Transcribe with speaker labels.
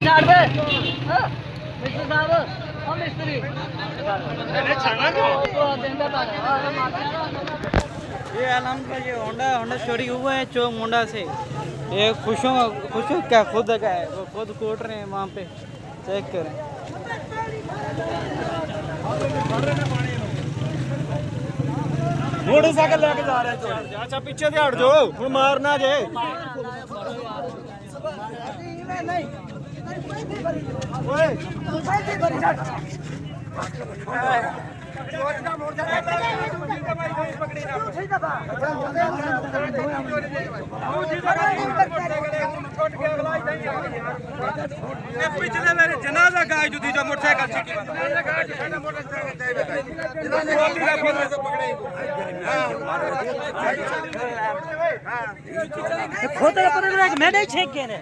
Speaker 1: Mister साहब हम मिस्त्री
Speaker 2: ये अलहमदुलिल्लाह ये होंडा चोरी हुआ है चौक मुंडा से। ये खुश हूँ क्या खुद का है, वो खुद कोट रहे हैं वहाँ पे, चेक करें।
Speaker 3: मोटरसाइकिल लेके जा रहे हैं। अच्छा पीछे से हट जाओ, हूँ मारना जे। पिछले मेरे जनाजा गाय जो दीजो मोटरसाइकिल
Speaker 1: खोते पर मैंने छेक के ने